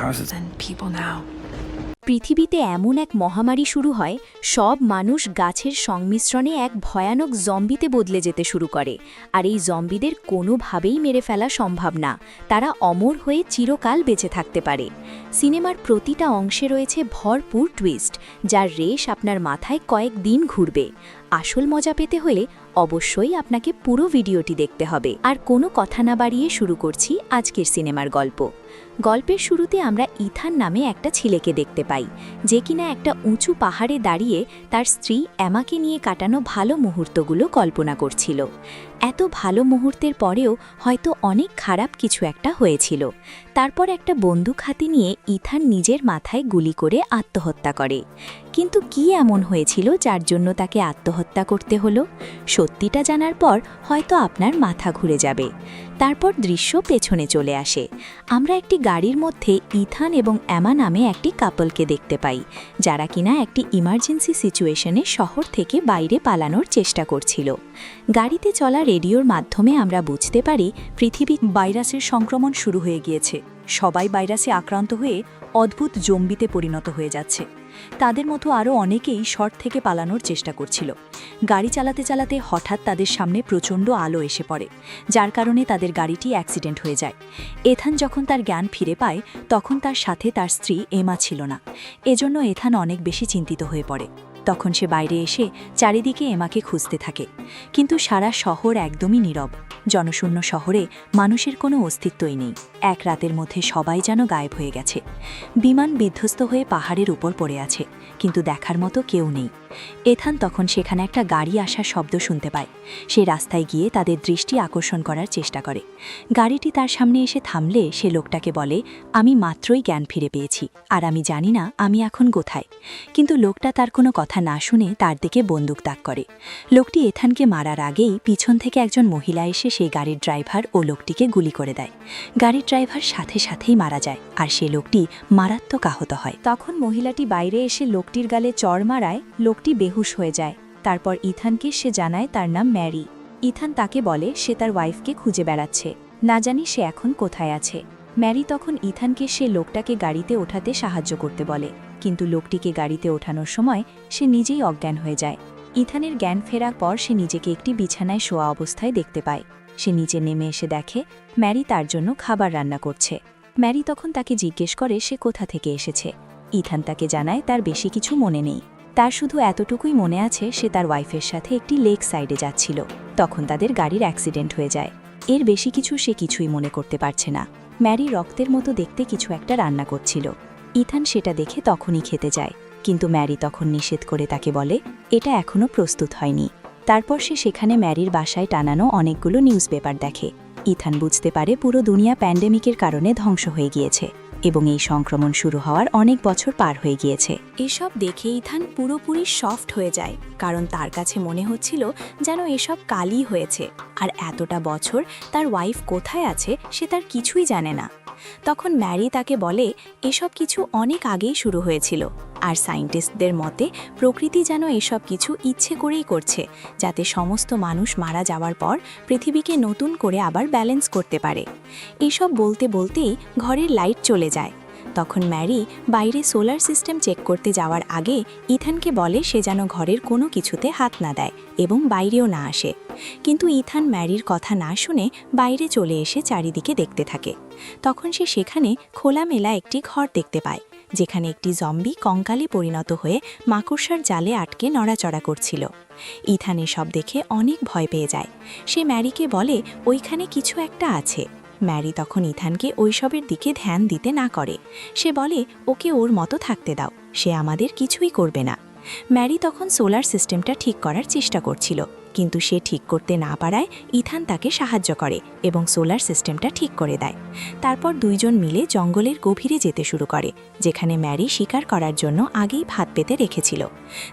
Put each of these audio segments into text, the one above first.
houses and people now. পৃথিবীতে এমন এক মহামারী শুরু হয়, সব মানুষ গাছের সংমিশ্রণে এক ভয়ানক জম্বিতে বদলে যেতে শুরু করে। আর এই জম্বিদের কোনোভাবেই মেরে ফেলা সম্ভব না, তারা অমর হয়ে চিরকাল বেঁচে থাকতে পারে। সিনেমার প্রতিটা অংশে রয়েছে ভরপুর টুইস্ট, যার রেশ আপনার মাথায় কয়েক দিন ঘুরবে। আসল মজা পেতে হলে অবশ্যই আপনাকে পুরো ভিডিওটি দেখতে হবে। আর কোনো কথা না বাড়িয়ে শুরু করছি আজকের সিনেমার গল্প। গল্পের শুরুতে আমরা ইথান নামে একটা ছেলেকে দেখতে পাই, যে কিনা একটা উঁচু পাহাড়ে দাঁড়িয়ে তার স্ত্রী এমাকে নিয়ে কাটানো ভালো মুহূর্তগুলো কল্পনা করছিল। এত ভালো মুহূর্তের পরেও হয়তো অনেক খারাপ কিছু একটা হয়েছিল। তারপর একটা বন্দুক হাতে নিয়ে ইথান নিজের মাথায় গুলি করে আত্মহত্যা করে। কিন্তু কি এমন হয়েছিল যার জন্য তাকে আত্মহত্যা করতে হলো? সত্যিটা জানার পর হয়তো আপনার মাথা ঘুরে যাবে। তারপর দৃশ্য পেছনে চলে আসে। আমরা একটি গাড়ির মধ্যে ইথান এবং এমা নামে একটি কাপলকে দেখতে পাই, যারা কিনা একটি ইমার্জেন্সি সিচুয়েশনে শহর থেকে বাইরে পালানোর চেষ্টা করছিল। গাড়িতে চলা রেডিওর মাধ্যমে আমরা বুঝতে পারি পৃথিবী ভাইরাসের সংক্রমণ শুরু হয়ে গিয়েছে। সবাই ভাইরাসে আক্রান্ত হয়ে অদ্ভুত জম্বিতে পরিণত হয়ে যাচ্ছে। তাদের মতো আরও অনেকেই শহর থেকে পালানোর চেষ্টা করছিল। গাড়ি চালাতে চালাতে হঠাৎ তাদের সামনে প্রচণ্ড আলো এসে পড়ে, যার কারণে তাদের গাড়িটি অ্যাক্সিডেন্ট হয়ে যায়। এথান যখন তার জ্ঞান ফিরে পায়, তখন তার সাথে তার স্ত্রী এমা ছিল না। এজন্য এথান অনেক বেশি চিন্তিত হয়ে পড়ে। তখন সে বাইরে এসে চারিদিকে এমাকে খুঁজতে থাকে, কিন্তু সারা শহর একদমই নীরব। জনশূন্য শহরে মানুষের কোনো অস্তিত্বই নেই। এক রাতের মধ্যে সবাই যেন গায়েব হয়ে গেছে। বিমান বিধ্বস্ত হয়ে পাহাড়ের উপর পড়ে আছে, কিন্তু দেখার মতো কেউ নেই। এথান তখন সেখানে একটা গাড়ি আসার শব্দ শুনতে পায়। সে রাস্তায় গিয়ে তাদের দৃষ্টি আকর্ষণ করার চেষ্টা করে। গাড়িটি তার সামনে এসে থামলে সে লোকটাকে বলে, আমি মাত্রই জ্ঞান ফিরে পেয়েছি, আর আমি জানি না আমি এখন কোথায়। কিন্তু লোকটা তার কোনো কথা না শুনে তার দিকে বন্দুক তাক করে। লোকটি এথানকে মারার আগেই পিছন থেকে একজন মহিলা এসে সেই গাড়ির ড্রাইভার ও লোকটিকে গুলি করে দেয়। গাড়ির ড্রাইভার সাথে সাথেই মারা যায়, আর সে লোকটি মারাত্মক আহত হয়। তখন মহিলাটি বাইরে এসে লোকটির গালে চড় মারায় লোকটি বেহুশ হয়ে যায়। তারপর ইথানকে সে জানায় তার নাম ম্যারি। ইথান তাকে বলে সে তার ওয়াইফকে খুঁজে বেড়াচ্ছে, না জানি সে এখন কোথায় আছে। ম্যারি তখন ইথানকে সে লোকটাকে গাড়িতে ওঠাতে সাহায্য করতে বলে, কিন্তু লোকটিকে গাড়িতে ওঠানোর সময় সে নিজেই অজ্ঞান হয়ে যায়। ইথানের জ্ঞান ফেরার পর সে নিজেকে একটি বিছানায় শোয়া অবস্থায় দেখতে পায়। সে নিচে নেমে এসে দেখে ম্যারি তার জন্য খাবার রান্না করছে। ম্যারি তখন তাকে জিজ্ঞেস করে সে কোথা থেকে এসেছে। ইথান তাকে জানায় তার বেশি কিছু মনে নেই, তার শুধু এতটুকুই মনে আছে সে তার ওয়াইফের সাথে একটি লেক সাইডে যাচ্ছিল। তখন তাদের গাড়ির অ্যাক্সিডেন্ট হয়ে যায়। এর বেশি কিছু সে কিছুই মনে করতে পারছে না। ম্যারি রক্তের মতো দেখতে কিছু একটা রান্না করছিল। ইথান সেটা দেখে তখনই খেতে যায়, কিন্তু ম্যারি তখন নিষেধ করে তাকে বলে এটা এখনও প্রস্তুত হয়নি। তারপর সে সেখানে ম্যারির বাসায় টানানো অনেকগুলো নিউজ পেপার দেখে। ইথান বুঝতে পারে পুরো দুনিয়া প্যান্ডেমিকের কারণে ধ্বংস হয়ে গিয়েছে এবং এই সংক্রমণ শুরু হওয়ার অনেক বছর পার হয়ে গিয়েছে। এসব দেখে ইথান পুরোপুরি সফট হয়ে যায়, কারণ তার কাছে মনে হচ্ছিল যেন এসব কালই হয়েছে, আর এতটা বছর তার ওয়াইফ কোথায় আছে সে তার কিছুই জানে না। তখন ম্যারি তাকে বলে এসব কিছু অনেক আগেই শুরু হয়েছিল, আর সায়েন্টিস্টদের মতে প্রকৃতি যেন এসব কিছু ইচ্ছে করেই করছে, যাতে সমস্ত মানুষ মারা যাওয়ার পর পৃথিবীকে নতুন করে আবার ব্যালেন্স করতে পারে। এসব বলতে বলতেই ঘরের লাইট চলে যায়। তখন ম্যারি বাইরে সোলার সিস্টেম চেক করতে যাওয়ার আগে ইথানকে বলে সে যেন ঘরের কোনো কিছুতে হাত না দেয় এবং বাইরেও না আসে। কিন্তু ইথান ম্যারির কথা না শুনে বাইরে চলে এসে চারিদিকে দেখতে থাকে। তখন সে সেখানে খোলামেলা একটি ঘর দেখতে পায়, যেখানে একটি জম্বি কঙ্কালে পরিণত হয়ে মাকড়সার জালে আটকে নড়াচড়া করছিল। ইথান এসব দেখে অনেক ভয় পেয়ে যায়। সে ম্যারিকে বলে ওইখানে কিছু একটা আছে। ম্যারি তখন ইথানকে ওইসবের দিকে ধ্যান দিতে না করে। সে বলে ওকে ওর মতো থাকতে দাও, সে আমাদের কিছুই করবে না। ম্যারি তখন সোলার সিস্টেমটা ঠিক করার চেষ্টা করছিল, কিন্তু সে ঠিক করতে না পারায় ইথান তাকে সাহায্য করে এবং সোলার সিস্টেমটা ঠিক করে দেয়। তারপর দুইজন মিলে জঙ্গলের গভীরে যেতে শুরু করে, যেখানে ম্যারি শিকার করার জন্য আগেই ফাঁদ পেতে রেখেছিল।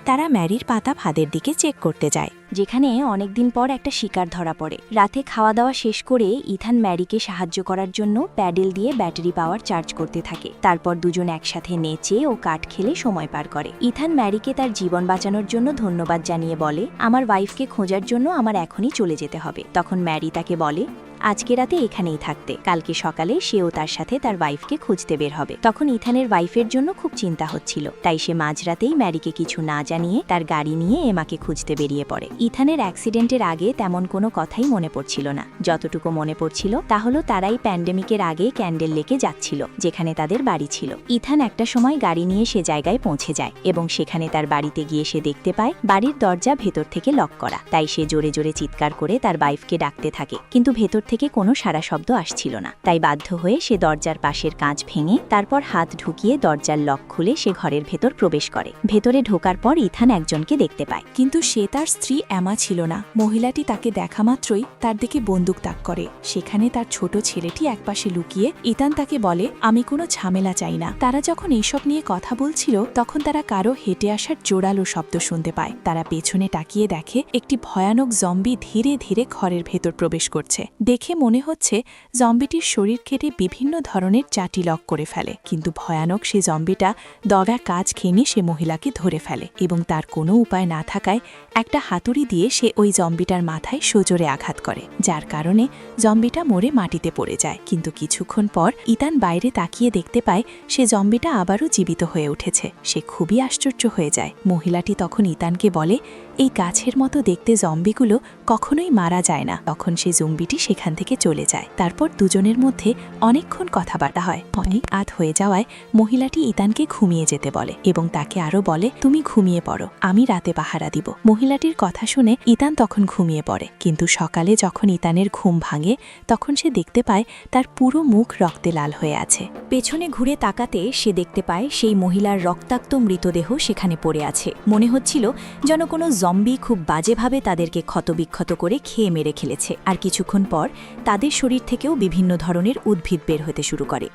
তারা ম্যারির পাতা ফাঁদের দিকে চেক করতে যায়, যেখানে অনেকদিন পর একটা শিকার ধরা পড়ে। রাতে খাওয়া দাওয়া শেষ করে ইথান ম্যারিকে সাহায্য করার জন্য প্যাডেল দিয়ে ব্যাটারি পাওয়ার চার্জ করতে থাকে। তারপর দুজন একসাথে নেচে ও কাঠ খেলে সময় পার করে। ইথান ম্যারিকে তার জীবন বাঁচানোর জন্য ধন্যবাদ জানিয়ে বলে আমার ওয়াইফকে খোঁজার জন্য আমার এখনই চলে যেতে হবে। তখন ম্যারি তাকে বলে আজকে রাতে এখানেই থাকতে, কালকে সকালে সেও তার সাথে তার ওয়াইফকে খুঁজতে বের হবে। তখন ইথানের ওয়াইফের জন্য খুব চিন্তা হচ্ছিল, তাই সে মাঝরাতেই ম্যারিকে কিছু না জানিয়ে তার গাড়ি নিয়ে এমাকে খুঁজতে বেরিয়ে পড়ে। ইথানের অ্যাক্সিডেন্টের আগে তেমন কোনো কথাই মনে পড়ছিল না। যতটুকু মনে পড়ছিল তা হলো তারাই প্যান্ডেমিকের আগে ক্যান্ডেল লেকে যাচ্ছিল, যেখানে তাদের বাড়ি ছিল। ইথান একটা সময় গাড়ি নিয়ে সে জায়গায় পৌঁছে যায় এবং সেখানে তার বাড়িতে গিয়ে সে দেখতে পায় বাড়ির দরজা ভেতর থেকে লক করা। তাই সে জোরে জোরে চিৎকার করে তার ওয়াইফকে ডাকতে থাকে, কিন্তু ভেতর থেকে কোনো সাড়া শব্দ আসছিল না। তাই বাধ্য হয়ে সে দরজার পাশের কাঁচ ভেঙে তারপর হাত ঢুকিয়ে দরজার লক খুলে সে ঘরের ভেতর প্রবেশ করে। ভেতরে ঢোকার পর ইথান একজনকে দেখতে পায়, কিন্তু সে তার স্ত্রী এমা ছিল না। মহিলাটি তাকে দেখা মাত্রই তার দিকে বন্দুক তাক করে। সেখানে তার ছোট ছেলেটি একপাশে লুকিয়ে। ইথান তাকে বলে, আমি কোনো ঝামেলা চাই না। তারা যখন এইসব নিয়ে কথা বলছিল তখন তারা কারো হেঁটে আসার জোরালো শব্দ শুনতে পায়। তারা পেছনে তাকিয়ে দেখে একটি ভয়ানক জম্বি ধীরে ধীরে ঘরের ভেতর প্রবেশ করছে। দেখে মনে হচ্ছে জম্বিটির শরীর কেটে বিভিন্ন ধরনের চাটি লক করে ফেলে, কিন্তু ভয়ানক সে জম্বিটা দগা কাজ খেয়ে নিয়ে সে মহিলাকে ধরে ফেলে এবং তার কোনো উপায় না থাকায় একটা হাতুড়ি দিয়ে সে ওই জম্বিটার মাথায় সজোরে আঘাত করে, যার কারণে জম্বিটা মরে মাটিতে পড়ে যায়। কিন্তু কিছুক্ষণ পর ইথান বাইরে তাকিয়ে দেখতে পায় সে জম্বিটা আবারও জীবিত হয়ে উঠেছে। সে খুবই আশ্চর্য হয়ে যায়। মহিলাটি তখন ইথানকে বলে, এই গাছের মতো দেখতে জম্বিগুলো কখনোই মারা যায় না। তখন সে জম্বিটি সেখান থেকে চলে যায়। তারপর দুজনের মধ্যে অনেকক্ষণ কথাবার্তা হয়। অনেক রাত হয়ে যাওয়ায় মহিলাটি ইথানকে ঘুমিয়ে যেতে বলে এবং তাকে আরও বলে, তুমি ঘুমিয়ে পড়ো, আমি রাতে পাহারা দিব। মহিলাটির কথা শুনে ইথান তখন ঘুমিয়ে পড়ে, কিন্তু সকালে যখন ইথানের ঘুম ভাঙে তখন সে দেখতে পায় তার পুরো মুখ রক্তে লাল হয়ে আছে। পেছনে ঘুরে তাকাতে সে দেখতে পায় সেই মহিলার রক্তাক্ত মৃতদেহ সেখানে পড়ে আছে। মনে হচ্ছিল যেন কোনো জম্বি খুব বাজেভাবে তাদেরকে ক্ষতবিক্ষত করে খেয়ে মেরে ফেলেছে। আর কিছুক্ষণ পর তাদের শরীর থেকেও বিভিন্ন ধরনের উদ্ভিদ বের হতে শুরু করে।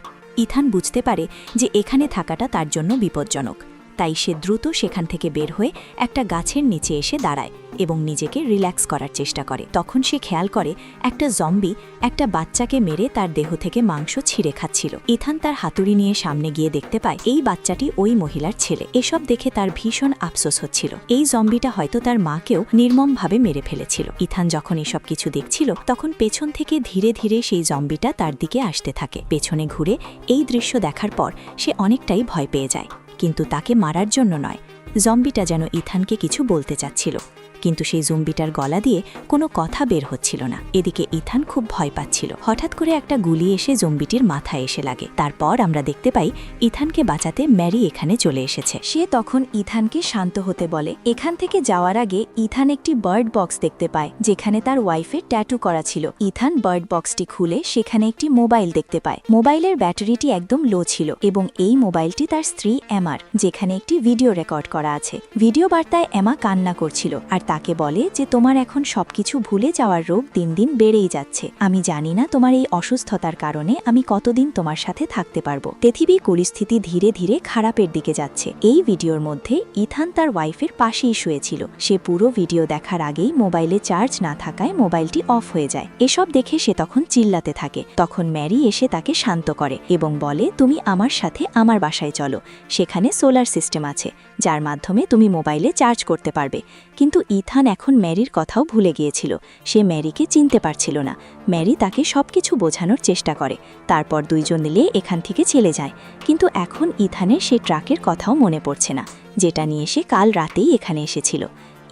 ইথান বুঝতে পারে যে এখানে থাকাটা তার জন্য বিপজ্জনক, তাই সে দ্রুত সেখান থেকে বের হয়ে একটা গাছের নিচে এসে দাঁড়ায় এবং নিজেকে রিল্যাক্স করার চেষ্টা করে। তখন সে খেয়াল করে একটা জম্বি একটা বাচ্চাকে মেরে তার দেহ থেকে মাংস ছিঁড়ে খাচ্ছিল। ইথান তার হাতুড়ি নিয়ে সামনে গিয়ে দেখতে পায় এই বাচ্চাটি ওই মহিলার ছেলে। এসব দেখে তার ভীষণ আফসোস হচ্ছিল। এই জম্বিটা হয়তো তার মাকেও নির্মমভাবে মেরে ফেলেছিল। ইথান যখন এসব কিছু দেখছিল তখন পেছন থেকে ধীরে ধীরে সেই জম্বিটা তার দিকে আসতে থাকে। পেছনে ঘুরে এই দৃশ্য দেখার পর সে অনেকটাই ভয় পেয়ে যায়, কিন্তু তাকে মারার জন্য নয়। জম্বিটা যেন ইথানকে কিছু বলতে চাচ্ছিল, কিন্তু সেই জম্বিটার গলা দিয়ে কোনো কথা বের হচ্ছিল না। এদিকে ইথান খুব ভয় পাচ্ছিল। হঠাৎ করে একটা গুলি এসে জম্বিটির মাথায় এসে লাগে। তারপর আমরা দেখতে পাই ইথানকে বাঁচাতে ম্যারি এখানে চলে এসেছে। সে তখন ইথানকে শান্ত হতে বলে। এখান থেকে যাওয়ার আগে ইথান একটি বার্ড বক্স দেখতে পায়, যেখানে তার ওয়াইফের ট্যাটু করা ছিল। ইথান বার্ড বক্সটি খুলে সেখানে একটি মোবাইল দেখতে পায়। মোবাইলের ব্যাটারিটি একদম লো ছিল এবং এই মোবাইলটি তার স্ত্রী এমার, যেখানে একটি ভিডিও রেকর্ড করা আছে। ভিডিও বার্তায় এমা কান্না করছিল আর তাকে বলে যে তোমার এখন সবকিছু ভুলে যাওয়ার রোগ দিন দিন বেড়েই যাচ্ছে। আমি জানি না তোমার এই অসুস্থতার কারণে আমি কতদিন তোমার সাথে থাকতে পারবো। পৃথিবীর পরিস্থিতি ধীরে ধীরে খারাপের দিকে যাচ্ছে। এই ভিডিওর মধ্যে ইথান তার ওয়াইফের পাশেই শুয়েছিল। সে পুরো ভিডিও দেখার আগেই মোবাইলে চার্জ না থাকায় মোবাইলটি অফ হয়ে যায়। এসব দেখে সে তখন চিল্লাতে থাকে। তখন ম্যারি এসে তাকে শান্ত করে এবং বলে, তুমি আমার সাথে আমার বাসায় চলো, সেখানে সোলার সিস্টেম আছে যার মাধ্যমে তুমি মোবাইলে চার্জ করতে পারবে। কিন্তু ইথান এখন ম্যারির কথাও ভুলে গিয়েছিল। সে ম্যারিকে চিনতে পারছিল না। ম্যারি তাকে সবকিছু বোঝানোর চেষ্টা করে। তারপর দুইজন মিলে এখান থেকে চলে যায়। কিন্তু এখন ইথানের সে ট্রাকের কথাও মনে পড়ছে না, যেটা নিয়ে সে কাল রাতেই এখানে এসেছিল।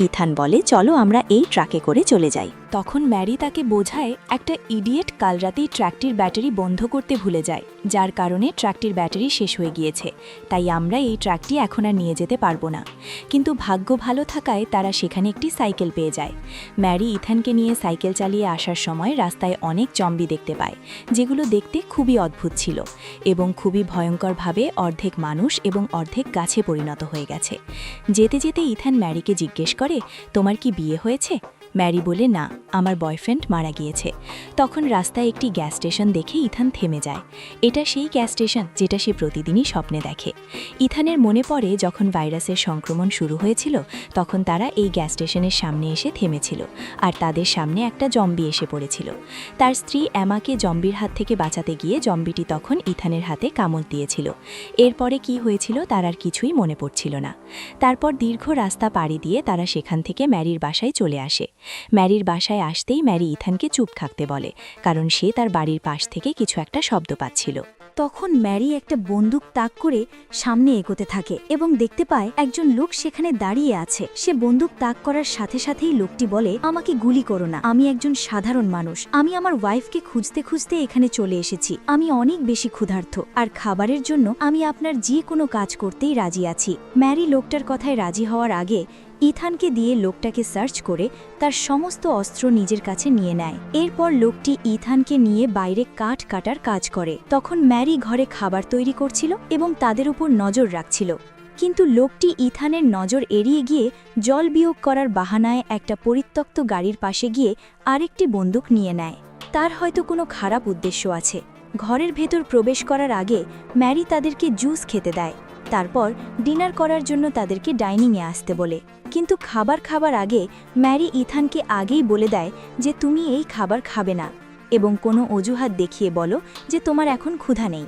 ইথান বলে, চলো আমরা এই ট্রাকে করে চলে যাই। তখন ম্যারি তাকে বোঝায় একটা ইডিয়েট কাল রাতেই ট্রাকটির ব্যাটারি বন্ধ করতে ভুলে যায়, যার কারণে ট্রাকটির ব্যাটারি শেষ হয়ে গিয়েছে। তাই আমরা এই ট্রাকটি এখন আর নিয়ে যেতে পারবো না। কিন্তু ভাগ্য ভালো থাকায় তারা সেখানে একটি সাইকেল পেয়ে যায়। ম্যারি ইথানকে নিয়ে সাইকেল চালিয়ে আসার সময় রাস্তায় অনেক জম্বি দেখতে পায়, যেগুলো দেখতে খুবই অদ্ভুত ছিল এবং খুবই ভয়ঙ্করভাবে অর্ধেক মানুষ এবং অর্ধেক গাছে পরিণত হয়ে গেছে। যেতে যেতে ইথান ম্যারিকে জিজ্ঞেস করে, তোমার কি বিয়ে হয়েছে? ম্যারি বলে, না, আমার বয়ফ্রেন্ড মারা গিয়েছে। তখন রাস্তায় একটি গ্যাস স্টেশন দেখে ইথান থেমে যায়। এটা সেই গ্যাস স্টেশন যেটা সে প্রতিদিনই স্বপ্নে দেখে। ইথানের মনে পড়ে যখন ভাইরাসের সংক্রমণ শুরু হয়েছিল তখন তারা এই গ্যাস স্টেশনের সামনে এসে থেমেছিল আর তাদের সামনে একটা জম্বি এসে পড়েছিল। তার স্ত্রী এমাকে জম্বির হাত থেকে বাঁচাতে গিয়ে জম্বিটি তখন ইথানের হাতে কামড় দিয়েছিল। এরপরে কি হয়েছিল তার আর কিছুই মনে পড়ছিল না। তারপর দীর্ঘ রাস্তা পাড়ি দিয়ে তারা সেখান থেকে ম্যারির বাসায় চলে আসে। ম্যারির বাসায় আসতেই ম্যারি ইথানকে চুপ থাকতে বলে, কারণ সে তার বাড়ির পাশ থেকে কিছু একটা শব্দ পাচ্ছিল। তখন ম্যারি একটা বন্দুক তাক করে সামনে এগোতে থাকে এবং দেখতে পায় একজন লোক সেখানে দাঁড়িয়ে আছে। সে বন্দুক তাক করার সাথে সাথেই লোকটি বলে, আমাকে গুলি করো না, আমি একজন সাধারণ মানুষ, আমি আমার ওয়াইফকে খুঁজতে খুঁজতে এখানে চলে এসেছি, আমি অনেক বেশি ক্ষুধার্ত, আর খাবারের জন্য আমি আপনার যে কোনো কাজ করতেই রাজি আছি। ম্যারি লোকটার কথায় রাজি হওয়ার আগে ইথানকে দিয়ে লোকটাকে সার্চ করে তার সমস্ত অস্ত্র নিজের কাছে নিয়ে নেয়। এরপর লোকটি ইথানকে নিয়ে বাইরে কাঠ কাটার কাজ করে। তখন ম্যারি ঘরে খাবার তৈরি করছিল এবং তাদের উপর নজর রাখছিল, কিন্তু লোকটি ইথানের নজর এড়িয়ে গিয়ে জল বিয়োগ করার বাহানায় একটা পরিত্যক্ত গাড়ির পাশে গিয়ে আরেকটি বন্দুক নিয়ে নেয়। তার হয়তো কোনো খারাপ উদ্দেশ্য আছে। ঘরের ভেতর প্রবেশ করার আগে ম্যারি তাদেরকে জুস খেতে দেয়, তারপর ডিনার করার জন্য তাদেরকে ডাইনিংয়ে আসতে বলে। কিন্তু খাবার আগে ম্যারি ইথানকে আগেই বলে দেয় যে তুমি এই খাবার খাবে না এবং কোনো অজুহাত দেখিয়ে বলো যে তোমার এখন ক্ষুধা নেই।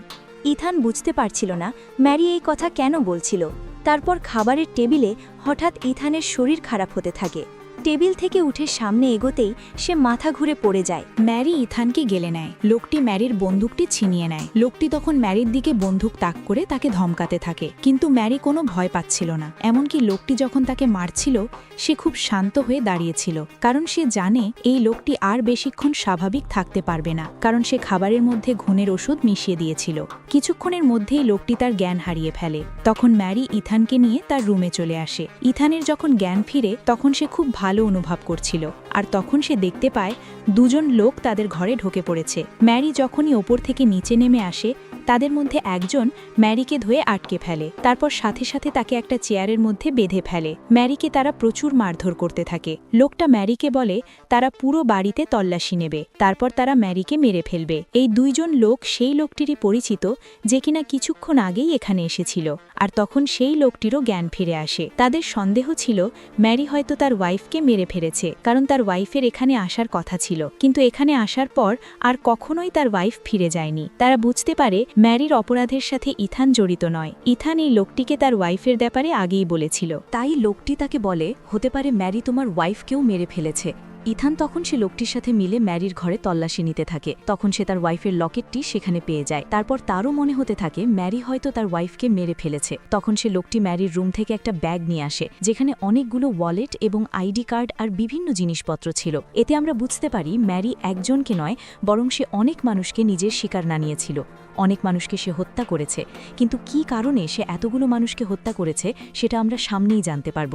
ইথান বুঝতে পারছিল না ম্যারি এই কথা কেন বলছিল। তারপর খাবারের টেবিলে হঠাৎ ইথানের শরীর খারাপ হতে থাকে। টেবিল থেকে উঠে সামনে এগোতেই সে মাথা ঘুরে পড়ে যায়। ম্যারি ইথানকে গেলে নেয়। লোকটি ম্যারির বন্দুকটি ছিনিয়ে নেয়। লোকটি তখন ম্যারির দিকে বন্দুক তাক করে তাকে ধমকাতে থাকে, কিন্তু ম্যারি কোনো ভয় পাচ্ছিল না। এমনকি লোকটি যখন তাকে মারছিল সে খুব শান্ত হয়ে দাঁড়িয়েছিল, কারণ সে জানে এই লোকটি আর বেশিক্ষণ স্বাভাবিক থাকতে পারবে না, কারণ সে খাবারের মধ্যে ঘুমের ওষুধ মিশিয়ে দিয়েছিল। কিছুক্ষণের মধ্যেই লোকটি তার জ্ঞান হারিয়ে ফেলে। তখন ম্যারি ইথানকে নিয়ে তার রুমে চলে আসে। ইথানের যখন জ্ঞান ফিরে তখন সে খুব ভালো অনুভব করছিল, আর তখন সে দেখতে পায় দুজন লোক তাদের ঘরে ঢুকে পড়েছে। ম্যারি যখনই ওপর থেকে নিচে নেমে আসে তাদের মধ্যে একজন ম্যারিকে ধুয়ে আটকে ফেলে, তারপর সাথে সাথে তাকে একটা চেয়ারের মধ্যে বেঁধে ফেলে। ম্যারিকে তারা প্রচুর মারধর করতে থাকে। লোকটা ম্যারিকে বলে তারা পুরো বাড়িতে তল্লাশি নেবে, তারপর তারা ম্যারিকে মেরে ফেলবে। এই দুইজন লোক সেই লোকটিরই পরিচিত যে কিনা কিছুক্ষণ আগেই এখানে এসেছিল, আর তখন সেই লোকটিরও জ্ঞান ফিরে আসে। তাদের সন্দেহ ছিল ম্যারি হয়তো তার ওয়াইফকে মেরে ফেলেছে, কারণ তার ওয়াইফের এখানে আসার কথা ছিল, কিন্তু এখানে আসার পর আর কখনোই তার ওয়াইফ ফিরে যায়নি। তারা বুঝতে পারে ম্যারির অপরাধের সাথে ইথান জড়িত নয়। ইথান এই লোকটিকে তার ওয়াইফের ব্যাপারে আগেই বলেছিল, তাই লোকটি তাকে বলে হতে পারে ম্যারি তোমার ওয়াইফকেও মেরে ফেলেছে। ইথান তখন সে লোকটির সাথে মিলে ম্যারির ঘরে তল্লাশি নিতে থাকে। তখন সে তার ওয়াইফের লকেটটি সেখানে পেয়ে যায়। তারপর তারও মনে হতে থাকে ম্যারি হয়তো তার ওয়াইফকে মেরে ফেলেছে। তখন সে লোকটি ম্যারির রুম থেকে একটা ব্যাগ নিয়ে আসে, যেখানে অনেকগুলো ওয়ালেট এবং আইডি কার্ড আর বিভিন্ন জিনিসপত্র ছিল। এতে আমরা বুঝতে পারি ম্যারি একজনকে নয়, বরং সে অনেক মানুষকে নিজের শিকার নানিয়েছিল। অনেক মানুষকে সে হত্যা করেছে, কিন্তু কি কারণে সে এতগুলো মানুষকে হত্যা করেছে সেটা আমরা সামনেই জানতে পারব।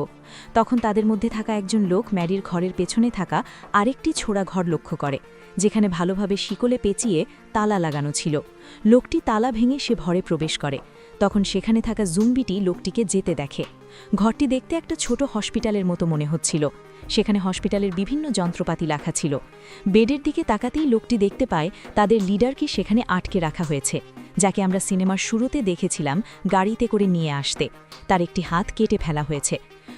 তখন তাদের মধ্যে থাকা একজন লোক ম্যারির ঘরের পেছনে থাকা আরেকটি ছোড়া ঘর লক্ষ্য করে, যেখানে ভালোভাবে শিকলে পেঁচিয়ে তালা লাগানো ছিল। লোকটি তালা ভেঙে সে ঘরে প্রবেশ করে। তখন সেখানে থাকা জুম্বিটি লোকটিকে যেতে দেখে। ঘরটি দেখতে একটা ছোট হসপিটালের মতো মনে হচ্ছিল। সেখানে হসপিটালের বিভিন্ন যন্ত্রপাতি রাখা ছিল। বেডের দিকে তাকাতেই লোকটি দেখতে পায় তাদের লিডারকে সেখানে আটকে রাখা হয়েছে, যাকে আমরা সিনেমার শুরুতে দেখেছিলাম গাড়িতে করে নিয়ে আসতে। তার একটি হাত কেটে ফেলা হয়েছে।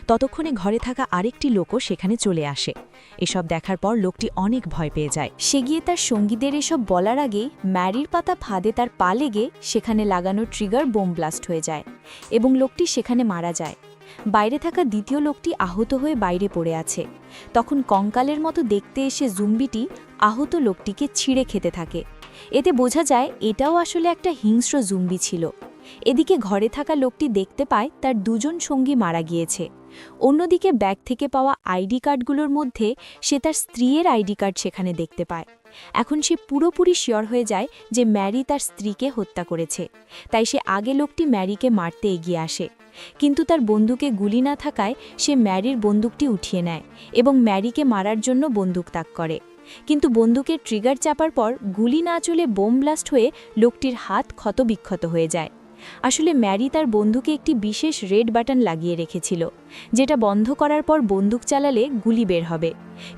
ততক্ষণে ঘরে থাকা আরেকটি লোকও সেখানে চলে আসে। এসব দেখার পর লোকটি অনেক ভয় পেয়ে যায়। সে গিয়ে তার সঙ্গীদের এসব বলার আগে ম্যারির পাতা ফাঁদে তার পা লেগে সেখানে লাগানো ট্রিগার বোম ব্লাস্ট হয়ে যায় এবং লোকটি সেখানে মারা যায়। বাইরে থাকা দ্বিতীয় লোকটি আহত হয়ে বাইরে পড়ে আছে। তখন কঙ্কালের মতো দেখতে এসে জুম্বিটি আহত লোকটিকে ছিঁড়ে খেতে থাকে। এতে বোঝা যায় এটাও আসলে একটা হিংস্র জুম্বি ছিল। এদিকে ঘরে থাকা লোকটি দেখতে পায় তার দুজন সঙ্গী মারা গিয়েছে। অন্যদিকে ব্যাগ থেকে পাওয়া আইডি কার্ডগুলোর মধ্যে সে তার স্ত্রীর আইডি কার্ড সেখানে দেখতে পায়। এখন সে পুরোপুরি শিওর হয়ে যায় যে ম্যারি তার স্ত্রীকে হত্যা করেছে। তাই সে আগে লোকটি ম্যারিকে মারতে এগিয়ে আসে, কিন্তু তার বন্দুকে গুলি না থাকায় সে ম্যারির বন্দুকটি উঠিয়ে নেয় এবং ম্যারিকে মারার জন্য বন্দুক তাক করে। কিন্তু বন্দুকের ট্রিগার চাপার পর গুলি না চলে বোম ব্লাস্ট হয়ে লোকটির হাত ক্ষতবিক্ষত হয়ে যায়। আসলে ম্যারি তার বন্দুকে একটি বিশেষ রেড বাটন লাগিয়ে রেখেছিল, যেটা বন্ধ করার পর বন্দুক চালালে গুলি বের হবে।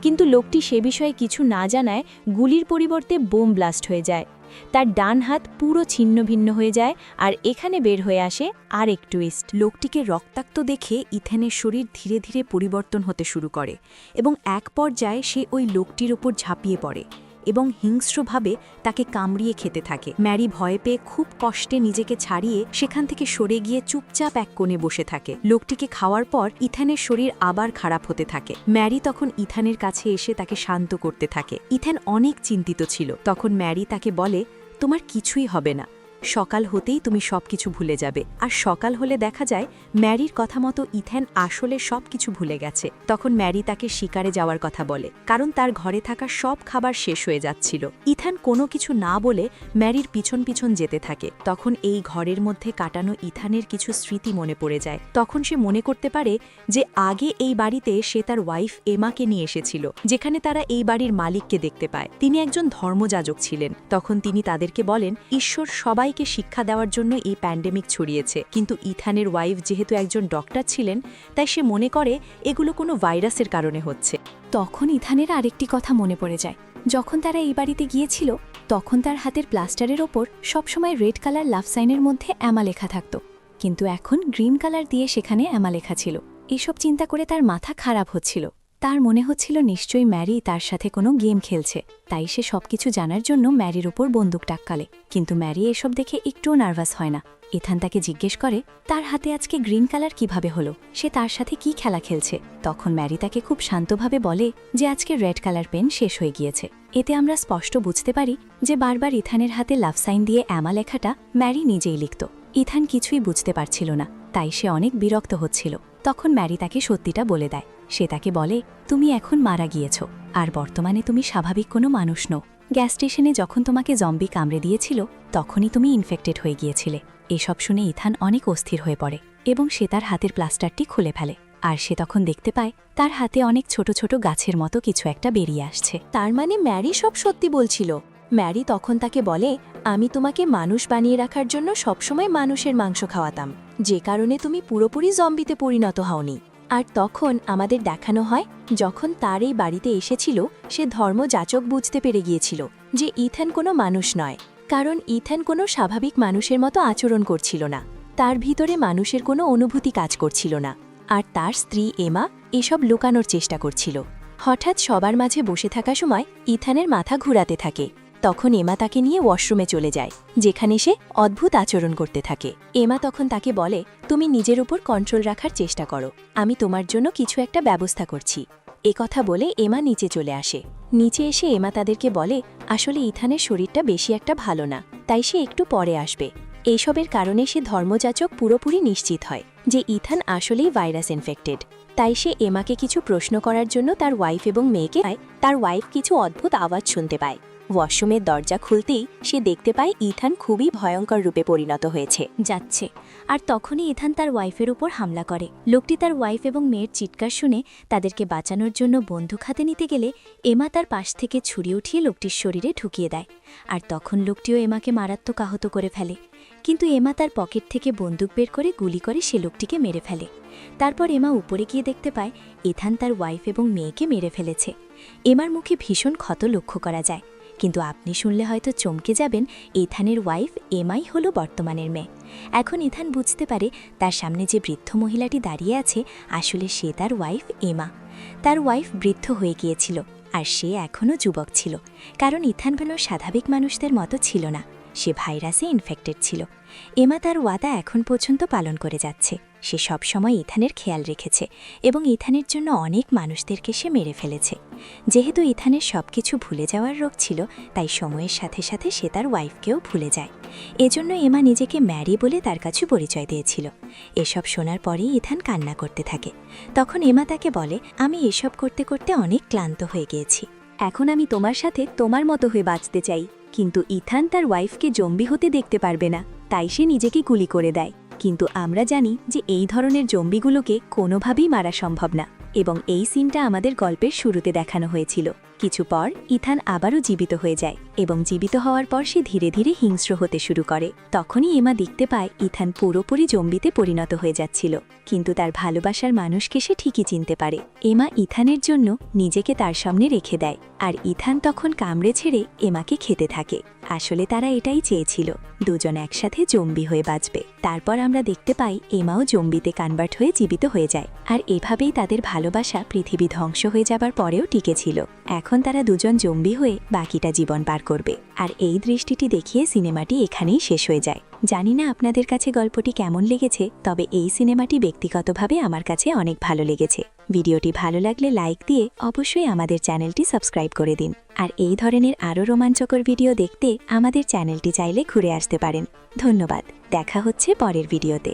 কিন্তু লোকটি সে বিষয়ে কিছু না জানায় গুলির পরিবর্তে বোম ব্লাস্ট হয়ে যায়। তার ডান হাত পুরো ছিন্নভিন্ন হয়ে যায়, আর এখানে বের হয়ে আসে আরেক টুইস্ট। লোকটিকে রক্তাক্ত দেখে ইথানের শরীর ধীরে ধীরে পরিবর্তন হতে শুরু করে এবং এক পর্যায়ে সে ওই লোকটির ওপর ঝাঁপিয়ে পড়ে। এবং হিংস্রভাবে তাকে কামড়িয়ে খেতে থাকে। ম্যারি ভয় পেয়ে খুব কষ্টে নিজেকে ছাড়িয়ে সেখান থেকে সরে গিয়ে চুপচাপ এক কোণে বসে থাকে। লোকটিকে খাওয়ার পর ইথানের শরীর আবার খারাপ হতে থাকে। ম্যারি তখন ইথানের কাছে এসে তাকে শান্ত করতে থাকে। ইথান অনেক চিন্তিত ছিল। তখন ম্যারি তাকে বলে, তোমার কিছুই হবে না, সকাল হতেই তুমি সবকিছু ভুলে যাবে। আর সকাল হলে দেখা যায় ম্যারির কথা মতো ইথান আসলে সবকিছু ভুলে গেছে। তখন ম্যারি তাকে শিকারে যাওয়ার কথা বলে, কারণ তার ঘরে থাকা সব খাবার শেষ হয়ে যাচ্ছিল। ইথান কোনো কিছু না বলে ম্যারির পিছন পিছন যেতে থাকে। তখন এই ঘরের মধ্যে কাটানো ইথানের কিছু স্মৃতি মনে পড়ে যায়। তখন সে মনে করতে পারে যে আগে এই বাড়িতে সে তার ওয়াইফ এমাকে নিয়ে এসেছিল, যেখানে তারা এই বাড়ির মালিককে দেখতে পায়। তিনি একজন ধর্মযাজক ছিলেন। তখন তিনি তাদেরকে বলেন, ঈশ্বর সবাইকে শিক্ষা দেওয়ার জন্য এই প্যান্ডেমিক ছড়িয়েছে, কিন্তু ইথানের ওয়াইফ যেহেতু একজন ডক্টর ছিলেন, তাই সে মনে করে এগুলো কোনো ভাইরাসের কারণে হচ্ছে। তখন ইথানের আরেকটি কথা মনে পড়ে যায়। যখন তারা এই বাড়িতে গিয়েছিল, তখন তার হাতের প্লাস্টারের ওপর সবসময় রেড কালার লাভ সাইনের মধ্যে অ্যামা লেখা থাকত, কিন্তু এখন গ্রিন কালার দিয়ে সেখানে অ্যামা লেখা ছিল। এসব চিন্তা করে তার মাথা খারাপ হচ্ছিল। তার মনে হচ্ছিল নিশ্চয়ই ম্যারি তার সাথে কোনো গেম খেলছে। তাই সে সবকিছু জানার জন্য ম্যারির ওপর বন্দুক টাক্কালে, কিন্তু ম্যারি এসব দেখে একটুও নার্ভাস হয় না। ইথান তাকে জিজ্ঞেস করে তার হাতে আজকে গ্রিন কালার কিভাবে হলো, সে তার সাথে কি খেলা খেলছে। তখন ম্যারি তাকে খুব শান্তভাবে বলে যে আজকে রেড কালার পেন শেষ হয়ে গিয়েছে। এতে আমরা স্পষ্ট বুঝতে পারি যে বারবার ইথানের হাতে লাভ সাইন দিয়ে অ্যামা লেখাটা ম্যারি নিজেই লিখত। ইথান কিছুই বুঝতে পারছিল না, তাই সে অনেক বিরক্ত হচ্ছিল। তখন ম্যারি তাকে সত্যিটা বলে দেয়। সে তাকে বলে, তুমি এখন মারা গিয়েছ, আর বর্তমানে তুমি স্বাভাবিক কোনো মানুষ নও। গ্যাস স্টেশনে যখন তোমাকে জম্বি কামড়ে দিয়েছিল, তখনই তুমি ইনফেক্টেড হয়ে গিয়েছিলে। এসব শুনে ইথান অনেক অস্থির হয়ে পড়ে এবং সে তার হাতের প্লাস্টারটি খুলে ফেলে। আর সে তখন দেখতে পায় তার হাতে অনেক ছোট ছোট গাছের মতো কিছু একটা বেরিয়ে আসছে। তার মানে ম্যারি সব সত্যি বলছিল। ম্যারি তখন তাকে বলে, আমি তোমাকে মানুষ বানিয়ে রাখার জন্য সবসময় মানুষের মাংস খাওয়াতাম, যে কারণে তুমি পুরোপুরি জম্বিতে পরিণত হওনি। আর তখন আমাদের দেখানো হয় যখন তার এই বাড়িতে এসেছিল, সে ধর্মযাচক বুঝতে পেরে গিয়েছিল যে ইথান কোনো মানুষ নয়, কারণ ইথান কোনো স্বাভাবিক মানুষের মতো আচরণ করছিল না। তার ভিতরে মানুষের কোনো অনুভূতি কাজ করছিল না। আর তার স্ত্রী এমা এসব লুকানোর চেষ্টা করছিল। হঠাৎ সবার মাঝে বসে থাকা সময় ইথানের মাথা ঘুরাতে থাকে। তখন এমা তাকে নিয়ে ওয়াশরুমে চলে যায়, যেখানে সে অদ্ভুত আচরণ করতে থাকে। এমা তখন তাকে বলে, তুমি নিজের উপর কন্ট্রোল রাখার চেষ্টা করো, আমি তোমার জন্য কিছু একটা ব্যবস্থা করছি। কথা বলে এমা নিচে চলে আসে। নিচে এসে এমা তাদেরকে বলে, আসলে ইথানের শরীরটা বেশি একটা ভালো না, তাই সে একটু পরে আসবে। এইসবের কারণে সে ধর্মযাচক পুরোপুরি নিশ্চিত হয় যে ইথান আসলেই ভাইরাস ইনফেক্টেড। তাই সে এমাকে কিছু প্রশ্ন করার জন্য তার ওয়াইফ এবং মেয়েকে তার ওয়াইফ কিছু অদ্ভুত আওয়াজ শুনতে পায়। ওয়াশরুমের দরজা খুলতেই সে দেখতে পায় ইথান খুবই ভয়ঙ্কর রূপে পরিণত হয়েছে যাচ্ছে। আর তখনই ইথান তার ওয়াইফের উপর হামলা করে। লোকটি তার ওয়াইফ এবং মেয়ের চিৎকার শুনে তাদেরকে বাঁচানোর জন্য বন্দুক হাতে নিতে গেলে এমা তার পাশ থেকে ছুরি উঠিয়ে লোকটির শরীরে ঢুকিয়ে দেয়। আর তখন লোকটিও এমাকে মারাত্মক আহত করে ফেলে, কিন্তু এমা তার পকেট থেকে বন্দুক বের করে গুলি করে সে লোকটিকে মেরে ফেলে। তারপর এমা উপরে গিয়ে দেখতে পায় ইথান তার ওয়াইফ এবং মেয়েকে মেরে ফেলেছে। এমার মুখে ভীষণ ক্ষত লক্ষ্য করা যায়, কিন্তু আপনি শুনলে হয়তো চমকে যাবেন, ইথানের ওয়াইফ এমাই হলো বর্তমানের মেয়ে। এখন ইথান বুঝতে পারে তার সামনে যে বৃদ্ধ মহিলাটি দাঁড়িয়ে আছে আসলে সে তার ওয়াইফ এমা। তার ওয়াইফ বৃদ্ধ হয়ে গিয়েছিল আর সে এখনও যুবক ছিল, কারণ ইথান কোনো স্বাভাবিক মানুষদের মতো ছিল না, সে ভাইরাসে ইনফেক্টেড ছিল। এমা তার ওয়াদা এখন পর্যন্ত পালন করে যাচ্ছে। সে সবসময় ইথানের খেয়াল রেখেছে এবং ইথানের জন্য অনেক মানুষদেরকে সে মেরে ফেলেছে। যেহেতু ইথানের সবকিছু ভুলে যাওয়ার রোগ ছিল, তাই সময়ের সাথে সাথে সে তার ওয়াইফকেও ভুলে যায়। এজন্য এমা নিজেকে ম্যারি বলে তার কাছে পরিচয় দিয়েছিল। এসব শোনার পরেই ইথান কান্না করতে থাকে। তখন এমা তাকে বলে, আমি এসব করতে করতে অনেক ক্লান্ত হয়ে গিয়েছি, এখন আমি তোমার সাথে তোমার মতো হয়ে বাঁচতে চাই। কিন্তু ইথান তার ওয়াইফকে জম্বি হতে দেখতে পারবে না, তাই সে নিজেকে গুলি করে দেয়। কিন্তু আমরা জানি যে এই ধরনের জম্বিগুলোকে কোনোভাবেই মারা সম্ভব না, এবং এই সিনটা আমাদের গল্পের শুরুতে দেখানো হয়েছিল। কিছু পর ইথান আবারও জীবিত হয়ে যায় এবং জীবিত হওয়ার পর সে ধীরে ধীরে হিংস্র হতে শুরু করে। তখনই এমা দেখতে পায় ইথান পুরোপুরি জম্বিতে পরিণত হয়ে যাচ্ছিল, কিন্তু তার ভালোবাসার মানুষকে সে ঠিকই চিনতে পারে। এমা ইথানের জন্য নিজেকে তার সামনে রেখে দেয়, আর ইথান তখন কামড়ে ছেড়ে এমাকে খেতে থাকে। আসলে তারা এটাই চেয়েছিল, দুজন একসাথে জম্বি হয়ে বাঁচবে। তারপর আমরা দেখতে পাই এমাও জম্বিতে কনভার্ট হয়ে জীবিত হয়ে যায়, আর এভাবেই তাদের ভালোবাসা পৃথিবী ধ্বংস হয়ে যাবার পরেও টিকে ছিল। এখন এখন তারা দুজন জম্বি হয়ে বাকিটা জীবন পার করবে। আর এই দৃষ্টিটি দেখিয়ে সিনেমাটি এখানেই শেষ হয়ে যায়। জানি না আপনাদের কাছে গল্পটি কেমন লেগেছে, তবে এই সিনেমাটি ব্যক্তিগতভাবে আমার কাছে অনেক ভালো লেগেছে। ভিডিওটি ভালো লাগলে লাইক দিয়ে অবশ্যই আমাদের চ্যানেলটি সাবস্ক্রাইব করে দিন। আর এই ধরনের আরও রোমাঞ্চকর ভিডিও দেখতে আমাদের চ্যানেলটি চাইলে ঘুরে আসতে পারেন। ধন্যবাদ। দেখা হচ্ছে পরের ভিডিওতে।